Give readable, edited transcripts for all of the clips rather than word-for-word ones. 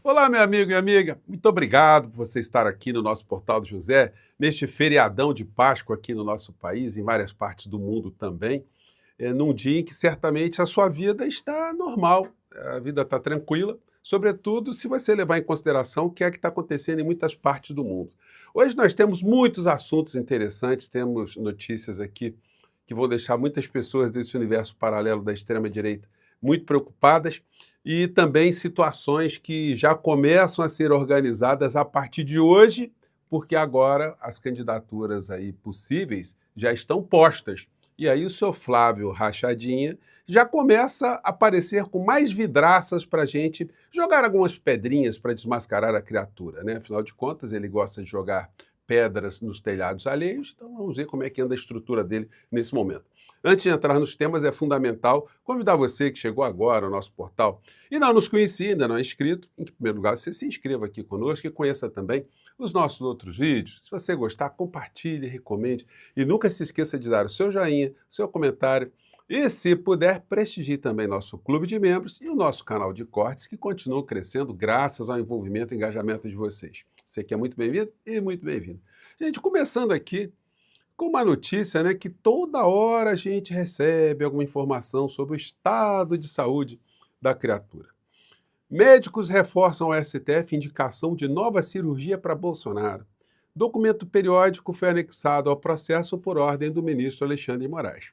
Olá, meu amigo e amiga. Muito obrigado por você estar aqui no nosso Portal do José, neste feriadão de Páscoa aqui no nosso país, em várias partes do mundo também, num dia em que certamente a sua vida está normal, a vida está tranquila, sobretudo se você levar em consideração o que é que está acontecendo em muitas partes do mundo. Hoje nós temos muitos assuntos interessantes, temos notícias aqui que vão deixar muitas pessoas desse universo paralelo da extrema-direita muito preocupadas, e também situações que já começam a ser organizadas a partir de hoje, porque agora as candidaturas aí possíveis já estão postas. E aí o seu Flávio Rachadinha já começa a aparecer com mais vidraças para a gente jogar algumas pedrinhas para desmascarar a criatura, né? Afinal de contas, ele gosta de jogar pedras nos telhados alheios, então vamos ver como é que anda a estrutura dele nesse momento. Antes de entrar nos temas, é fundamental convidar você que chegou agora ao nosso portal e não nos conhecia, ainda não é inscrito, em primeiro lugar, você se inscreva aqui conosco e conheça também os nossos outros vídeos. Se você gostar, compartilhe, recomende e nunca se esqueça de dar o seu joinha, o seu comentário e, se puder, prestigie também nosso clube de membros e o nosso canal de cortes, que continuam crescendo graças ao envolvimento e engajamento de vocês. Você que é muito bem-vindo e muito bem-vindo. Gente, começando aqui com uma notícia, né, que toda hora a gente recebe alguma informação sobre o estado de saúde da criatura. Médicos reforçam ao STF indicação de nova cirurgia para Bolsonaro. Documento periódico foi anexado ao processo por ordem do ministro Alexandre de Moraes.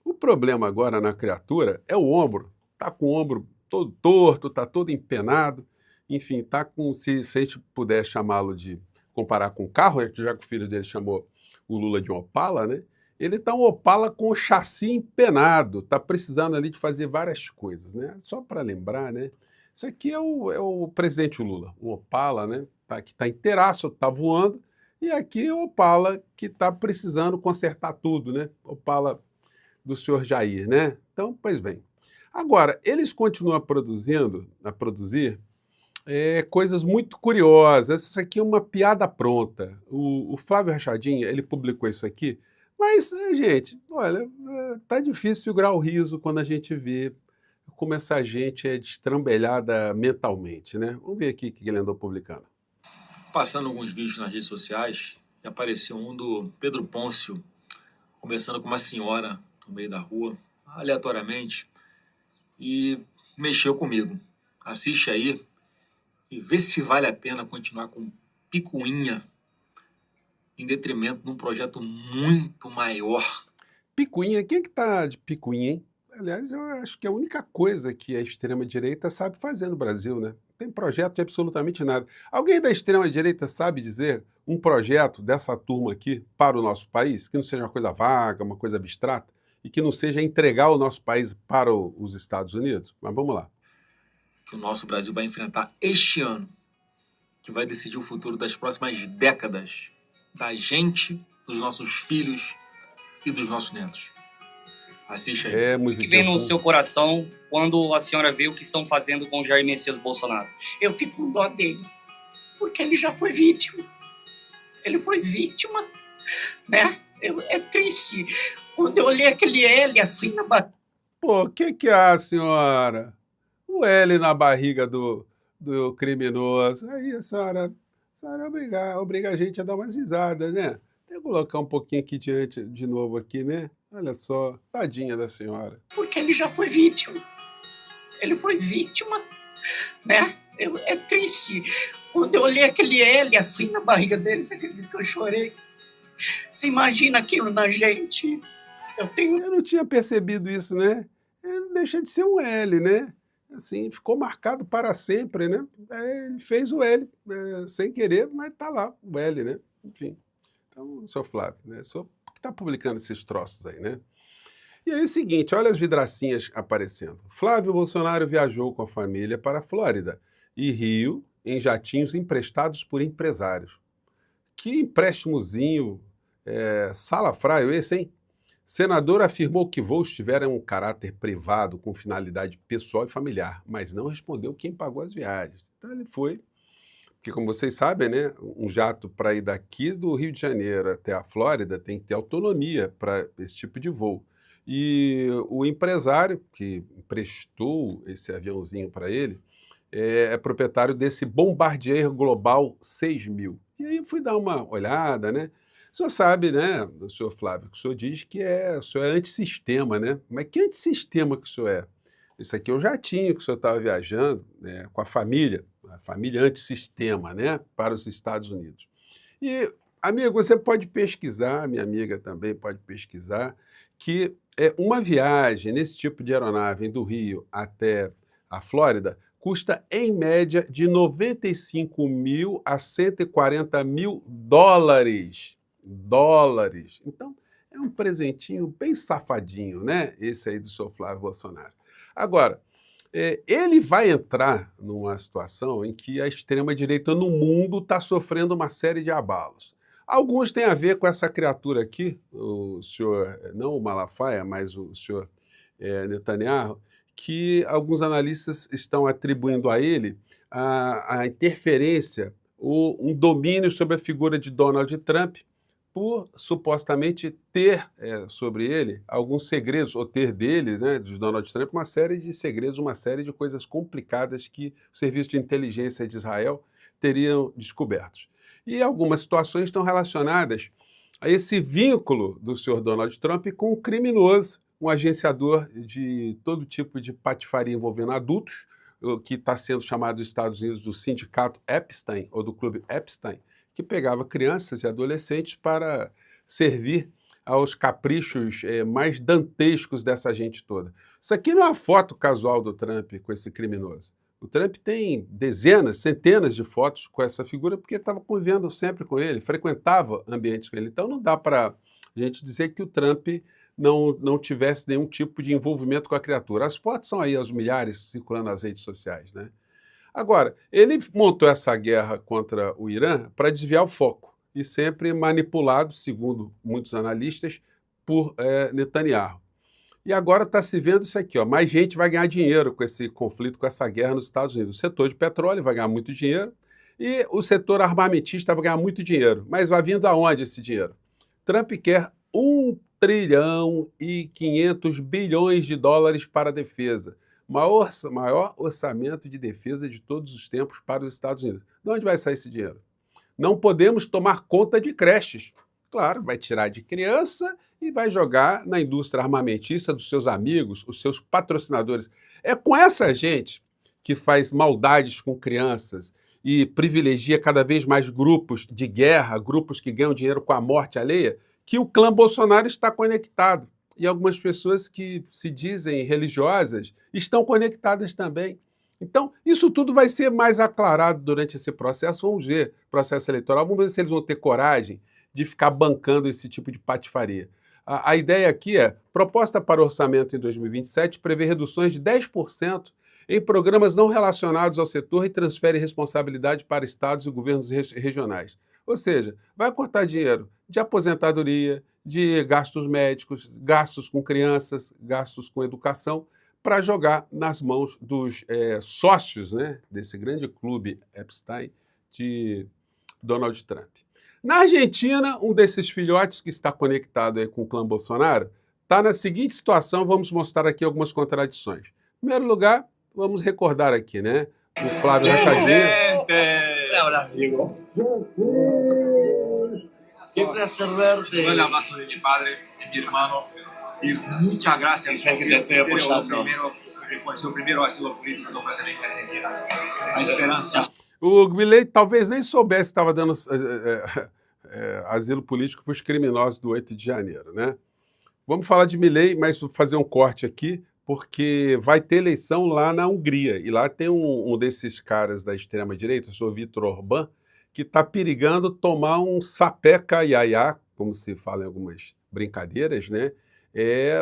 O problema agora na criatura é o ombro. Está com o ombro todo torto, está todo empenado. Enfim, está com, se a gente puder chamá-lo de, comparar com o carro, já que o filho dele chamou o Lula de um Opala, né? Ele está um Opala com o chassi empenado, está precisando ali de fazer várias coisas, né? Só para lembrar, né? Isso aqui é o presidente Lula, um Opala, né? Que está inteiraço, está voando, e aqui é o Opala que está precisando consertar tudo, né? Opala do senhor Jair, né? Então, pois bem. Agora, eles continuam a produzir coisas muito curiosas. Isso aqui é uma piada pronta. O Flávio Rachadinha, ele publicou isso aqui, mas, gente, olha, tá difícil segurar o riso quando a gente vê como essa gente é destrambelhada mentalmente, né? Vamos ver aqui o que ele andou publicando. Passando alguns vídeos nas redes sociais, e apareceu um do Pedro Pôncio conversando com uma senhora no meio da rua, aleatoriamente, e mexeu comigo. Assiste aí e vê se vale a pena continuar com picuinha em detrimento de um projeto muito maior. Picuinha, quem é que tá de picuinha, hein? Aliás, eu acho que é a única coisa que a extrema-direita sabe fazer no Brasil, né? Não tem projeto de absolutamente nada. Alguém da extrema-direita sabe dizer um projeto dessa turma aqui para o nosso país, que não seja uma coisa vaga, uma coisa abstrata, e que não seja entregar o nosso país para os Estados Unidos? Mas vamos lá. Que o nosso Brasil vai enfrentar este ano, que vai decidir o futuro das próximas décadas, da gente, dos nossos filhos e dos nossos netos. Assiste aí. É, O que musiquinha vem no fundo. seu coração quando a senhora vê o que estão fazendo com o Jair Messias Bolsonaro? Eu fico com dó dele, porque ele já foi vítima. Ele foi vítima, né? É triste. Quando eu olhei aquele L assim na barriga. Pô, o que há, senhora? O L na barriga do criminoso. Aí a senhora obriga a gente a dar umas risadas, né? Tem que colocar um pouquinho aqui diante, de novo aqui, né? Olha só, tadinha da senhora. Porque ele já foi vítima. Ele foi vítima, né? É triste. Quando eu olhei aquele L assim na barriga dele, você acredita que eu chorei? Você imagina aquilo na gente? Eu não tinha percebido isso, né? Não deixa de ser um L, né? Assim, ficou marcado para sempre, né? Ele fez o L, sem querer, mas tá lá, o L, né? Enfim. Então, senhor Flávio, né? O senhor que está publicando esses troços aí, né? E aí é o seguinte, olha as vidracinhas aparecendo. Flávio Bolsonaro viajou com a família para a Flórida e Rio em jatinhos emprestados por empresários. Que empréstimozinho salafraio esse, hein? Senador afirmou que voos tiveram um caráter privado com finalidade pessoal e familiar, mas não respondeu quem pagou as viagens. Então ele foi, porque como vocês sabem, né, um jato para ir daqui do Rio de Janeiro até a Flórida tem que ter autonomia para esse tipo de voo. E o empresário que emprestou esse aviãozinho para ele, é proprietário desse Bombardier Global 6000. E aí fui dar uma olhada, né? O senhor sabe, né, o senhor Flávio, que o senhor diz que o senhor é antissistema, né? Mas que antissistema que o senhor é? Isso aqui é o jatinho que o senhor estava viajando, né, com a família antissistema, né, para os Estados Unidos. E, amigo, você pode pesquisar, minha amiga também pode pesquisar, que uma viagem nesse tipo de aeronave do Rio até a Flórida custa, em média, de 95 mil a 140 mil dólares. Dólares. Então, é um presentinho bem safadinho, né? Esse aí do senhor Flávio Bolsonaro. Agora, ele vai entrar numa situação em que a extrema-direita no mundo está sofrendo uma série de abalos. Alguns têm a ver com essa criatura aqui, o senhor, não o Malafaia, mas o senhor Netanyahu, que alguns analistas estão atribuindo a ele a interferência ou um domínio sobre a figura de Donald Trump, por supostamente ter sobre ele alguns segredos, ou ter dele, né, de Donald Trump, uma série de segredos, uma série de coisas complicadas que o Serviço de Inteligência de Israel teriam descobertos. E algumas situações estão relacionadas a esse vínculo do senhor Donald Trump com um criminoso, um agenciador de todo tipo de patifaria envolvendo adultos, que está sendo chamado nos Estados Unidos do sindicato Epstein, ou do clube Epstein, que pegava crianças e adolescentes para servir aos caprichos mais dantescos dessa gente toda. Isso aqui não é uma foto casual do Trump com esse criminoso. O Trump tem dezenas, centenas de fotos com essa figura porque estava convivendo sempre com ele, frequentava ambientes com ele. Então não dá para a gente dizer que o Trump não tivesse nenhum tipo de envolvimento com a criatura. As fotos são aí aos milhares circulando nas redes sociais, né? Agora, ele montou essa guerra contra o Irã para desviar o foco, e sempre manipulado, segundo muitos analistas, por Netanyahu. E agora está se vendo isso aqui, ó, mais gente vai ganhar dinheiro com esse conflito, com essa guerra nos Estados Unidos. O setor de petróleo vai ganhar muito dinheiro e o setor armamentista vai ganhar muito dinheiro. Mas vai vindo aonde esse dinheiro? Trump quer 1 trilhão e 500 bilhões de dólares para a defesa. Maior orçamento de defesa de todos os tempos para os Estados Unidos. De onde vai sair esse dinheiro? Não podemos tomar conta de creches. Claro, vai tirar de criança e vai jogar na indústria armamentista dos seus amigos, os seus patrocinadores. É com essa gente que faz maldades com crianças e privilegia cada vez mais grupos de guerra, grupos que ganham dinheiro com a morte alheia, que o clã Bolsonaro está conectado. E algumas pessoas que se dizem religiosas estão conectadas também. Então, isso tudo vai ser mais aclarado durante esse processo. Vamos ver, processo eleitoral, vamos ver se eles vão ter coragem de ficar bancando esse tipo de patifaria. A ideia aqui é, proposta para o orçamento em 2027 prevê reduções de 10% em programas não relacionados ao setor e transfere responsabilidade para estados e governos regionais. Ou seja, vai cortar dinheiro de aposentadoria, de gastos médicos, gastos com crianças, gastos com educação, para jogar nas mãos dos sócios, né, desse grande clube Epstein de Donald Trump. Na Argentina, um desses filhotes que está conectado aí com o clã Bolsonaro está na seguinte situação, vamos mostrar aqui algumas contradições. Em primeiro lugar, vamos recordar aqui, né, o Flávio Rachadinho. Brasil. Qué placer verte. El abrazo de mi padre, de mi hermano, y muchas gracias. Dicen que te estoy apoyando. Su primeiro asilo político do Brasil na Argentina. A esperança. O Milei talvez nem soubesse que estava dando asilo político para os criminosos do 8 de janeiro, né? Vamos falar de Milei, mas vou fazer um corte aqui, porque vai ter eleição lá na Hungria, e lá tem um desses caras da extrema-direita, o senhor Viktor Orbán, que está perigando tomar um sapeca iaiá, como se fala em algumas brincadeiras, né?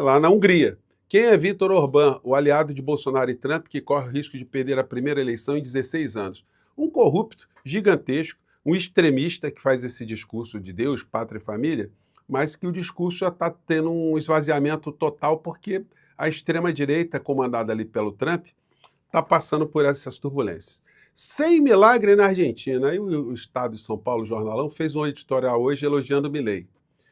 Lá na Hungria. Quem é Viktor Orbán? O aliado de Bolsonaro e Trump, que corre o risco de perder a primeira eleição em 16 anos. Um corrupto gigantesco, um extremista que faz esse discurso de Deus, pátria e família, mas que o discurso já está tendo um esvaziamento total porque a extrema-direita, comandada ali pelo Trump, está passando por essas turbulências. Sem milagre na Argentina. Aí o Estado de São Paulo, o Jornalão, fez um editorial hoje elogiando Milei.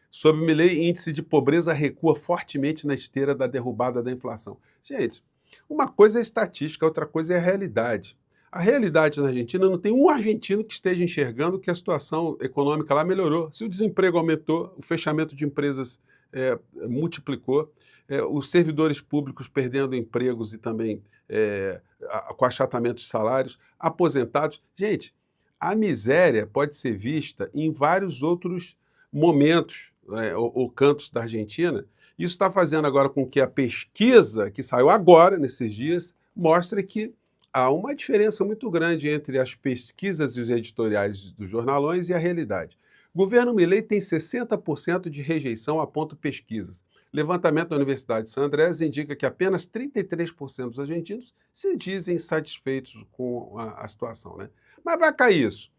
Sobre Milei, índice de pobreza recua fortemente na esteira da derrubada da inflação. Gente, uma coisa é estatística, outra coisa é a realidade. A realidade na Argentina, não tem um argentino que esteja enxergando que a situação econômica lá melhorou. Se o desemprego aumentou, o fechamento de empresas multiplicou, os servidores públicos perdendo empregos e também com achatamento de salários, aposentados. Gente, a miséria pode ser vista em vários outros momentos ou cantos da Argentina. Isso está fazendo agora com que a pesquisa que saiu agora, nesses dias, mostre que há uma diferença muito grande entre as pesquisas e os editoriais dos jornalões e a realidade. O governo Milei tem 60% de rejeição, apontam pesquisas. Levantamento da Universidade de San Andrés indica que apenas 33% dos argentinos se dizem satisfeitos com a situação, né? Mas vai cair isso.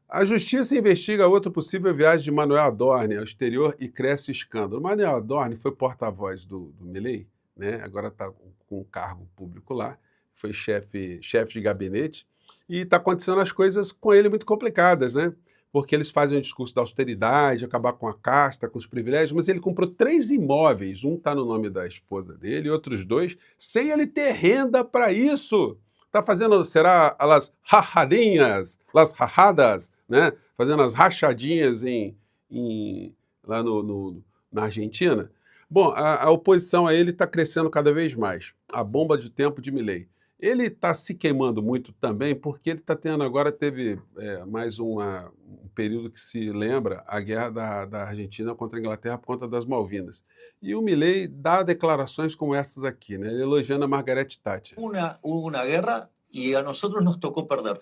A justiça investiga outra possível viagem de Manuel Adorni ao exterior e cresce o escândalo. Manuel Adorni foi porta-voz do Milei, né? Agora está com um cargo público lá, foi chefe de gabinete, e está acontecendo as coisas com ele muito complicadas, né? Porque eles fazem um discurso da austeridade, acabar com a casta, com os privilégios, mas ele comprou 3 imóveis, um está no nome da esposa dele, outros 2, sem ele ter renda para isso. Está fazendo, será, as rachadinhas, as rajadas, né? Fazendo as rachadinhas lá na Argentina. Bom, a oposição a ele está crescendo cada vez mais. A bomba de tempo de Milei. Ele está se queimando muito também porque ele está tendo agora, teve mais um período que se lembra, a guerra da Argentina contra a Inglaterra por conta das Malvinas. E o Milei dá declarações como essas aqui, né? Ele elogiando a Margaret Thatcher. Hubo una guerra y a nosotros nos tocó perder.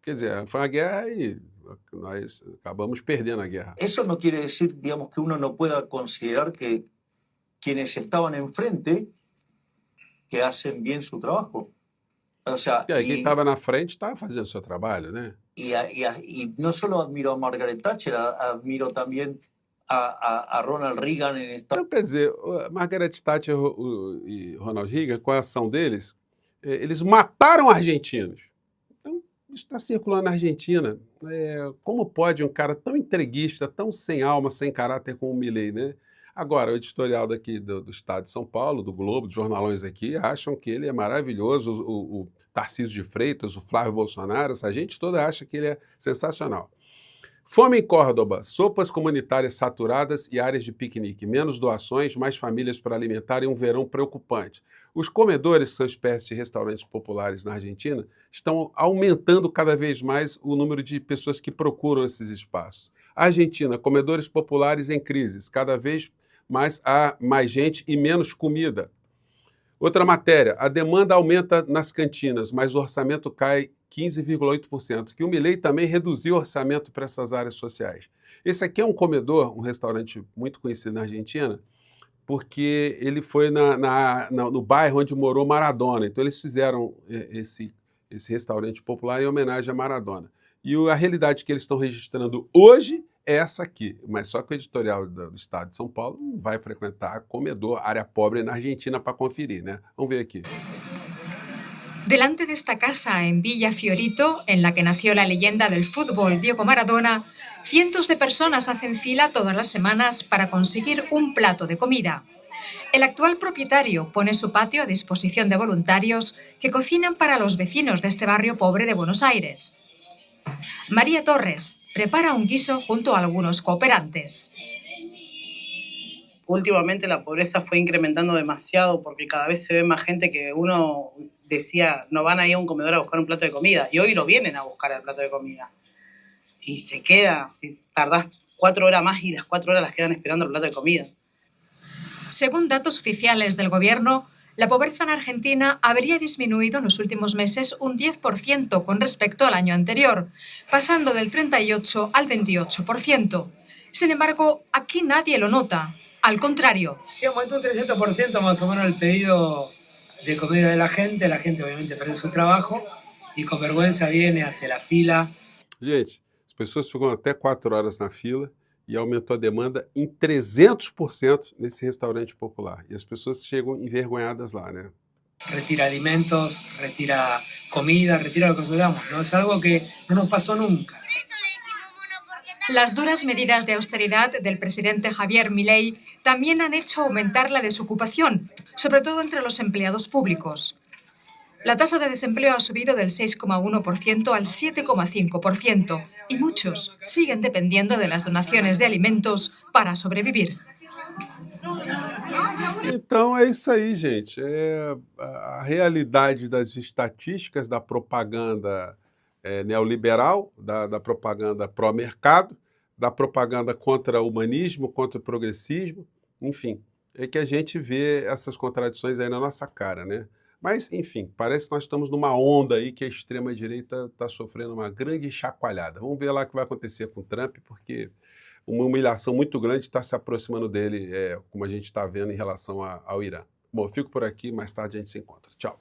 Quer dizer, foi uma guerra e nós acabamos perdendo a guerra. Eso no quiere decir, digamos, que uno no pueda considerar que quienes estaban enfrente que hacen bien su trabajo. O sea, E aí quem estava na frente estava fazendo o seu trabalho, né? y no solo admiro a Margaret Thatcher, admiro también a Ronald Reagan en esta. Então, quer dizer, Margaret Thatcher e Ronald Reagan, com a ação deles, eles mataram argentinos. Então, isso está circulando na Argentina. Como pode um cara tão entreguista, tão sem alma, sem caráter como o Milei, né? Agora, o editorial daqui do Estado de São Paulo, do Globo, dos jornalões aqui, acham que ele é maravilhoso, o Tarcísio de Freitas, o Flávio Bolsonaro, essa gente toda acha que ele é sensacional. Fome em Córdoba, sopas comunitárias saturadas e áreas de piquenique, menos doações, mais famílias para alimentar e um verão preocupante. Os comedores, que são espécies de restaurantes populares na Argentina, estão aumentando cada vez mais o número de pessoas que procuram esses espaços. Argentina, comedores populares em crises, cada vez mais há mais gente e menos comida. Outra matéria, a demanda aumenta nas cantinas, mas o orçamento cai 15,8%, que o Milei também reduziu o orçamento para essas áreas sociais. Esse aqui é um comedor, um restaurante muito conhecido na Argentina, porque ele foi no bairro onde morou Maradona. Então eles fizeram esse restaurante popular em homenagem a Maradona. E a realidade que eles estão registrando hoje é essa aqui, mas só que o editorial do Estado de São Paulo não vai frequentar comedor, área pobre na Argentina para conferir, né? Vamos ver aqui. Delante de esta casa en Villa Fiorito, en la que nació la leyenda del fútbol Diego Maradona, cientos de personas hacen fila todas las semanas para conseguir un plato de comida. El actual propietario pone su patio a disposición de voluntarios que cocinan para los vecinos de este barrio pobre de Buenos Aires. María Torres prepara un guiso junto a algunos cooperantes. Últimamente la pobreza fue incrementando demasiado porque cada vez se ve más gente que uno decía no van a ir a un comedor a buscar un plato de comida y hoy lo vienen a buscar el plato de comida. Y se queda, si tardás 4 horas más y las 4 horas las quedan esperando el plato de comida. Según datos oficiales del gobierno, la pobreza en Argentina habría disminuido en los últimos meses un 10% con respecto al año anterior, pasando del 38 al 28%. Sin embargo, aquí nadie lo nota. Al contrario. Aumentó un 300% más o menos el pedido de comida de la gente obviamente perdió su trabajo y con vergüenza viene, hace la fila. Gente, as pessoas ficam até 4 horas na fila e aumentou a demanda em 300% nesse restaurante popular. E as pessoas chegam envergonhadas lá, né? Retira alimentos, retira comida, retira lo que nosotros damos, ¿no? Es algo que no nos pasó nunca. Las duras medidas de austeridad del presidente Javier Milei también han hecho aumentar la desocupación, sobre todo entre los empleados públicos. La tasa de desempleo ha subido del 6,1% al 7,5% y muchos siguen dependiendo de las donaciones de alimentos para sobrevivir. Então é isso aí, gente. É a realidade das estatísticas da propaganda neoliberal, da propaganda pró-mercado, da propaganda contra o humanismo, contra o progressismo, enfim, é que a gente vê essas contradições aí na nossa cara, né? Mas, enfim, parece que nós estamos numa onda aí que a extrema-direita está sofrendo uma grande chacoalhada. Vamos ver lá o que vai acontecer com o Trump, porque uma humilhação muito grande está se aproximando dele, como a gente está vendo em relação ao Irã. Bom, eu fico por aqui, mais tarde a gente se encontra. Tchau.